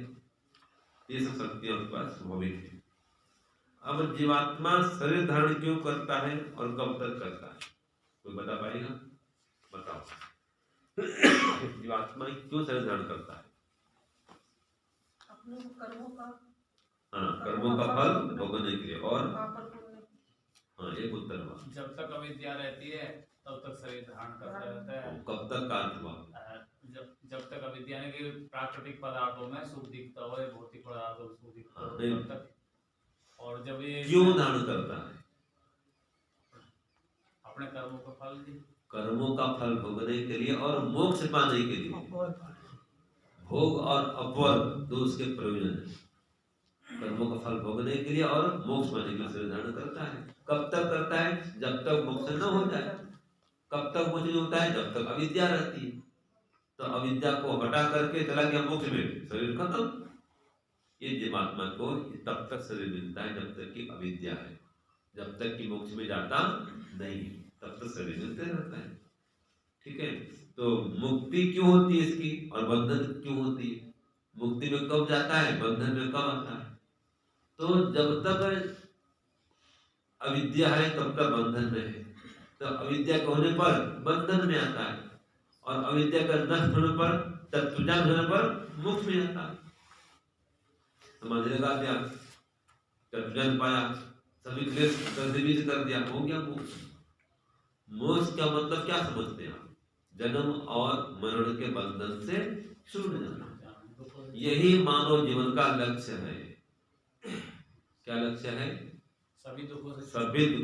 ये सब शक्तियां उसके पास स्वाभाविक है। अब जीवात्मा शरीर धारण क्यों करता है और कब तक करता है? कोई बता पाएगा? बताओ। जीवात्मा क्यों शरीर धारण करता है? अपने कर्मों का, हाँ, कर्मों का फल भोगने के लिए। और हाँ, एक उत्तर हुआ। जब तक अविद्या रहती है तब तक शरीर धारण करता रहता है। कब तक का अर्थ हुआ? जब तक अविद्या ने कि प्राकृतिक पदार्थों में सुख दिखता हो, भौतिक पदार्थों में सुख दिखता हो, तब तक। और जब ये क्यों धारण करता है? अपने कर्मों का फल दी, कर्मों का फल भोगने के लिए और मोक्ष पाने के लिए। भोग और अपवर्ग दो उसके प्रयोजन है। कर्मों का फल भोगने के लिए और मोक्ष पाने के लिए शरीर धारण करता है। कब तक करता है? जब तक मोक्ष न हो जाए। कब तक मोक्ष नहीं होता है? जब तक अविद्या रहती है। तो अविद्या को हटा करके चला गया मोक्ष में, शरीर खत्म। ये जीवात्मा को तब तक शरीर मिलता है जब तक कि अविद्या है। जब तक कि मोक्ष में जाता नहीं, तब तक शरीर मिलते रहता है। ठीक है, तो मुक्ति क्यों होती है इसकी और बंधन क्यों होती है? मुक्ति में कब जाता है, बंधन में कब आता है? तो जब तक अविद्या है तब तक बंधन में है। तो अविद्या के होने पर बंधन में आता है और अविद्या का नष्ट होने पर, तत्वज्ञान होने पर मोक्ष में आता है। समझ लगा दिया, तत्वज्ञान पाया, सभी क्लेश कर दिया, हो गया मोक्ष। मोक्ष का मतलब क्या समझते हैं आप? जन्म और मरण के बंधन से छूट जाना। यही मानव जीवन का लक्ष्य है। क्या लक्ष्य है? सभी दुख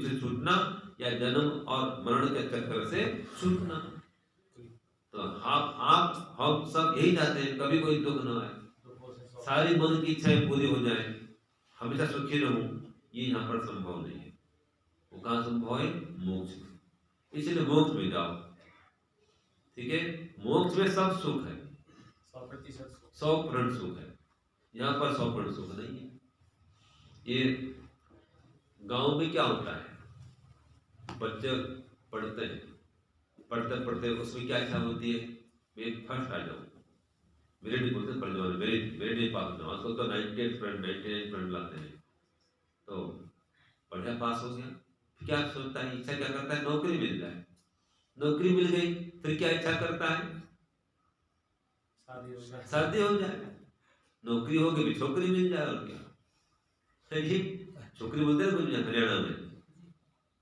से छूटना या जन्म और मरण के चक्कर से छूटना। तो हम सब यही चाहते हैं, कभी कोई दुख न आए, सारी मन की इच्छाएं पूरी हो जाए, हमेशा सुखी रहूं। ये यहाँ पर संभव नहीं है। वो कहाँ संभव है? मोक्ष में। इसलिए मोक्ष में जाओ। ठीक है, मोक्ष में सब सुख है, 100% सुख है। यहाँ पर 100% सुख नहीं है। ये गांव में क्या होता है, बच्चे पढ़ते हैं, पढ़ते पढ़ते उसमें क्या इच्छा होती है? मैं फर्स्ट आ जाऊँ, मेरिट बोलते पढ़ जाओ, मेरिट पास हो जाओ। आजकल तो 99% लाते हैं। तो बढ़िया पास हो गया, क्या सोचता है? इच्छा क्या करता है? नौकरी मिल जाए। नौकरी मिल गई, फिर क्या इच्छा करता है? शादी हो जाए। नौकरी हो गई, छोकरी मिल जाए। और क्या सही, छोकरी बोलते हैं कुछ हरियाणा में,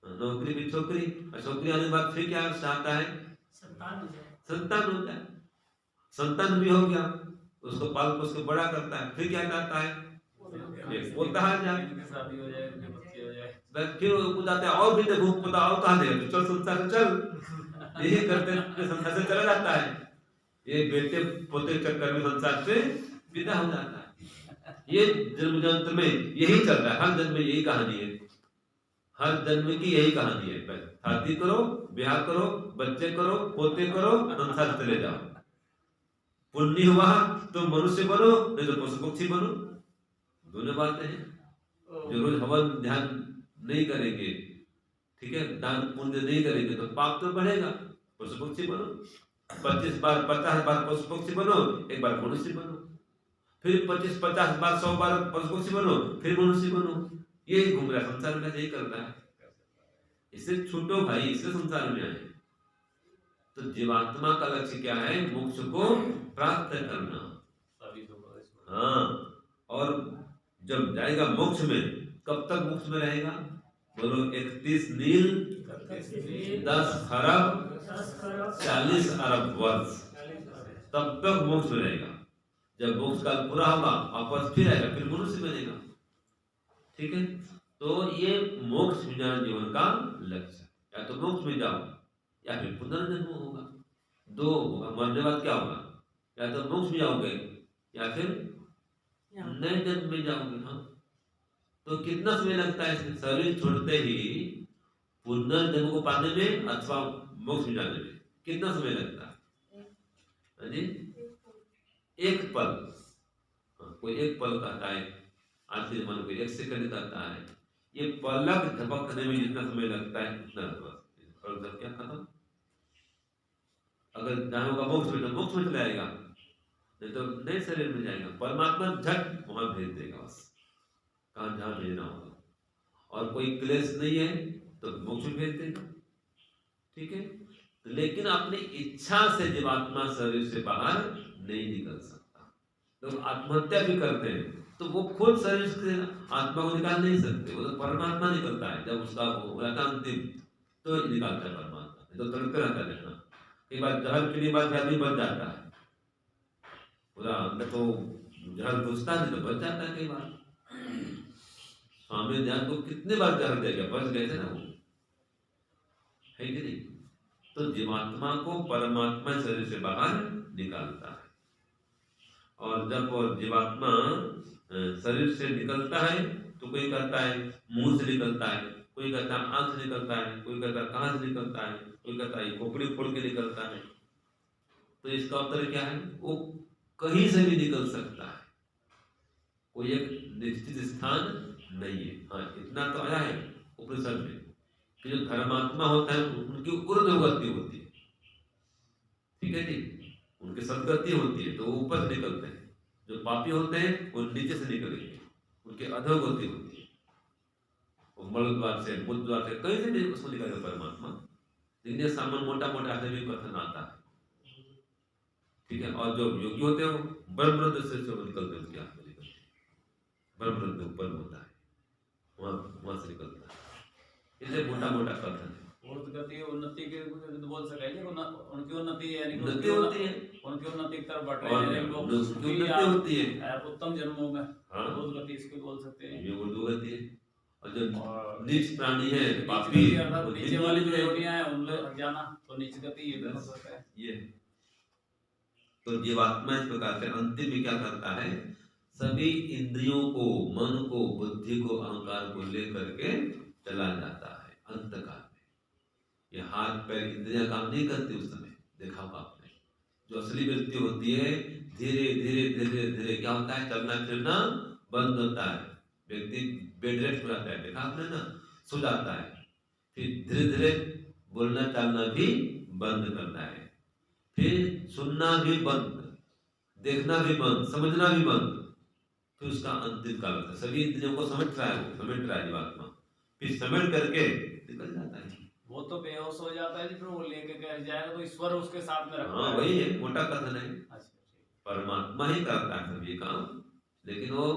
नौकरी भी छोकरी, और छोकरी आने के बाद फिर क्या चाहता है? संतान हो जाए। संतान भी हो गया, उसको पाल पोस के बड़ा करता है। फिर क्या चाहता है? बोलता है जाए, फिर जाता है और भी देखो पता और कहाँ दे, चल संसार से चल। यही करते संसार से चला जाता है। ये बेटे पोते चक्कर में संसार से विदा हो जाता है। ये जन्म जन्म में यही चल रहा है। हर जन्म में यही कहानी है, हर जन्म की यही कहानी है। शादी करो, ब्याह करो, बच्चे करो, पोते करो, संसार चले जाओ। पुण्य हुआ तो मनुष्य बनो, नहीं तो पशु पक्षी बनो। दोनों बातें हैं। जो रोज हवन ध्यान नहीं करेंगे, ठीक है, दान पुण्य नहीं करेंगे तो पाप तो बढ़ेगा। पशु पक्षी बनो, 25 बार 50 बार पशु पक्षी बनो, एक बार मनुष्य बनो, फिर 25-50 बार 100 बार पशु पक्षी बनो, फिर मनुष्य बनो। ये घूम रहा संसार में, यही कर रहा है। इससे छूटो भाई, इससे संसार में आए। तो जीवात्मा का लक्ष्य क्या है? मोक्ष को प्राप्त करना। हाँ, और जब जाएगा मोक्ष में, कब तक मोक्ष में रहेगा? बोलो 31 नील 10 खरब 40 अरब वर्ष, तब तक मोक्ष में रहेगा। जब मोक्ष काल पूरा होगा वापस फिर आएगा, फिर मनुष्य बनेगा। ठीक है, तो ये मोक्ष विज्ञान जीवन का लक्ष्य है। या तो मोक्ष में जाओ या फिर पुनर्जन्म होगा, दो होगा। मरने बाद क्या होगा? या तो मोक्ष में जाओगे या फिर नए जन्म में जाओगे। हाँ, तो कितना समय लगता है शरीर छोड़ते ही पुनर्जन्म को पाने में अथवा मोक्ष में जाने में? कितना समय लगता है जी? एक पल। कोई एक पल कहता है, आज के जमाने को 1 सेकंड कहता है। ये पलक झपकने में जितना समय लगता है उतना और क्या खत्म। अगर जाओगा मोक्ष में तो मोक्ष में चला जाएगा, नहीं तो नए शरीर में जाएगा। परमात्मा झट वहां भेज देगा, बस कहाँ जहाँ भेजना होगा। और कोई क्लेश नहीं है तो मोक्ष में भेज देगा। ठीक है, लेकिन अपनी इच्छा से जीवात्मा शरीर से बाहर नहीं निकल सकता। लोग आत्महत्या भी करते हैं तो वो खुद शरीर से आत्मा को निकाल नहीं सकते, वो तो परमात्मा निकलता है। जब उसका हो जाता अंतिम तो निकालता है परमात्मा, तो तड़पते रहता है। कई बार जहर पीने बाद आदमी बच जाता है, पूरा अंदर तो जहर घुसता नहीं तो बच जाता है। कई बार स्वामी ध्यान को कितने बार जहर दे गया, बच गए थे ना वो, है कि नहीं? तो जीवात्मा को परमात्मा शरीर से बाहर निकालता है। और जब जीवात्मा शरीर से निकलता है तो कोई कहता है मुंह से निकलता है, कोई कहता है आंख से निकलता है, कोई कहता है कहाँ से निकलता है, कोई कहता है खोपड़ी फोड़ के निकलता है। तो इसका उत्तर क्या है? वो कहीं से भी निकल सकता है, कोई एक निश्चित स्थान नहीं है। हाँ, इतना तो आया है उपनिषद में कि जो धर्मात्मा होता है उनकी ऊर्ध्वगति होती है। ठीक है जी, उनकी सदगति होती है तो वो ऊपर से निकलते हैं। जो पापी होते हैं वो नीचे से निकलेंगे, उनकी अधोगति होती है। वो मल द्वार से, मुख द्वार से, कहीं से भी उसको निकलेगा परमात्मा। जिन्हें सामान मोटा मोटा से भी कथन आता है। ठीक है, और जो योगी होते हैं वो ब्रह्मरंध्र से निकलते हैं, उनके हाथ में निकलते हैं। ब्रह्मरंध्र ऊपर होता है, वहां से निकलता है। इसलिए मोटा मोटा कथन है। गति उन्नति के बोल सके, उनकी उन्नति यानी उन्नति होती है, उनकी उन्नति की तरफ बढ़ रहे हैं लोग, उन्नति होती है उत्तम जन्मों में। हाँ, गति इसको बोल सकते हैं, ये उर्दू गति है। और जो नीच प्राणी है, पापी, नीचे वाली जो योनियां हैं उनमें जाना तो नीच गति ये हो सकता है। ये तो जीवात्मा इस प्रकार से अंतिम में क्या करता है? सभी इंद्रियों को, मन को, बुद्धि को, अहंकार को लेकर के चला जाता है अंतकाल में। ये हाथ पैर इंद्रियां काम नहीं करती उस समय, देखा होगा आपने। जो असली वृत्ति होती है धीरे धीरे धीरे धीरे क्या होता है? चलना फिरना बंद होता है, व्यक्ति बेड रेस्ट हो जाता है, देखा आपने ना, सो जाता है। फिर धीरे धीरे बोलना चालना भी बंद करता है, फिर सुनना भी बंद, देखना भी बंद, समझना भी बंद। फिर उसका अंतिम काल होता है। सभी इंद्रियों को समझ रहा है, वो समेट रहा है जीवात्मा, फिर समेट करके निकल जाता है। वो तो बेहोश हो जाता है, फिर वो लेके कैसे जाएगा? तो ईश्वर उसके साथ में रखता हाँ, है। वही है, मोटा कथन है। अच्छा, परमात्मा ही करता है सभी काम, लेकिन वो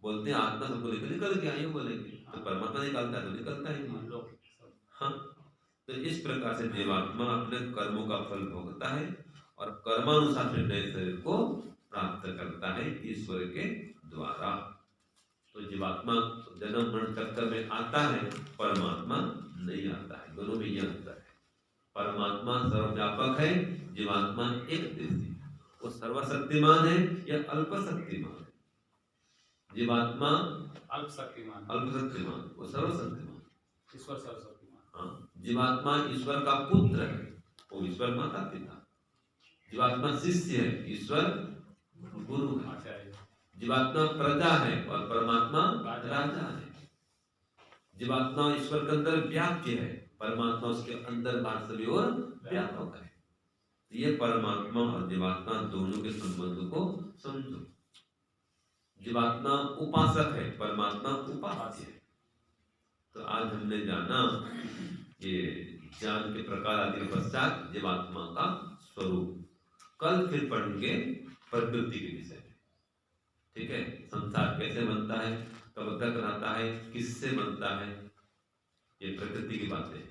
बोलते हैं आत्मा सबको लेकर निकल गया, ये बोलेंगे तो परमात्मा निकालता है तो निकलता ही नहीं। हाँ, तो इस प्रकार से जीवात्मा अपने कर्मों का फल भोगता है और कर्मानुसार फिर नए शरीर को प्राप्त करता है ईश्वर के द्वारा। तो जीवात्मा जन्म मरण चक्कर में आता है, परमात्मा नहीं आता है। दोनों में यह अंतर है। परमात्मा सर्वव्यापक है, जीवात्मा एक देशी है। वो सर्वशक्तिमान है या अल्पशक्तिमान है? जीवात्मा अल्पशक्तिमान, अल्पशक्तिमान, वो सर्वशक्तिमान, ईश्वर सर्वशक्तिमान। हाँ, जीवात्मा ईश्वर का पुत्र है, वो ईश्वर माता पिता। जीवात्मा शिष्य है, ईश्वर गुरु है। आचार्य। जीवात्मा प्रजा है और परमात्मा राजा है। जीवात्मा ईश्वर के अंदर व्याप्य है, परमात्मा उसके अंदर बाहर सभी और व्यापक है। ये परमात्मा और जीवात्मा दोनों के संबंध को समझो। जीवात्मा उपासक है, परमात्मा उपास्य है। तो आज हमने जाना ये ज्ञान के प्रकार आदि के पश्चात जीवात्मा का स्वरूप। कल फिर पढ़ेंगे प्रकृति के विषय में। ठीक है, संसार कैसे बनता है, कब तक रहता है, किससे बनता है, ये प्रकृति की बातें।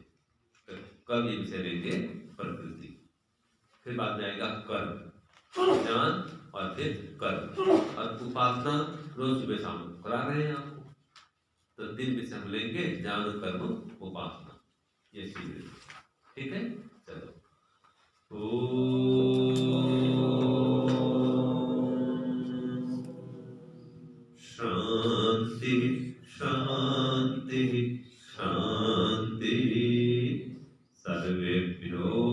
कल ये विषय लेंगे प्रकृति। फिर बाद में आएगा कर्म, ज्ञान और फिर कर्म और उपासना। रोज सुबह शाम करा रहे हैं आपको। तो 3 विषय हम लेंगे, ज्ञान, कर्म, उपासना, ये चीजें। ठीक है, चलो। शांति शांति शांति। सर्वेभ्यो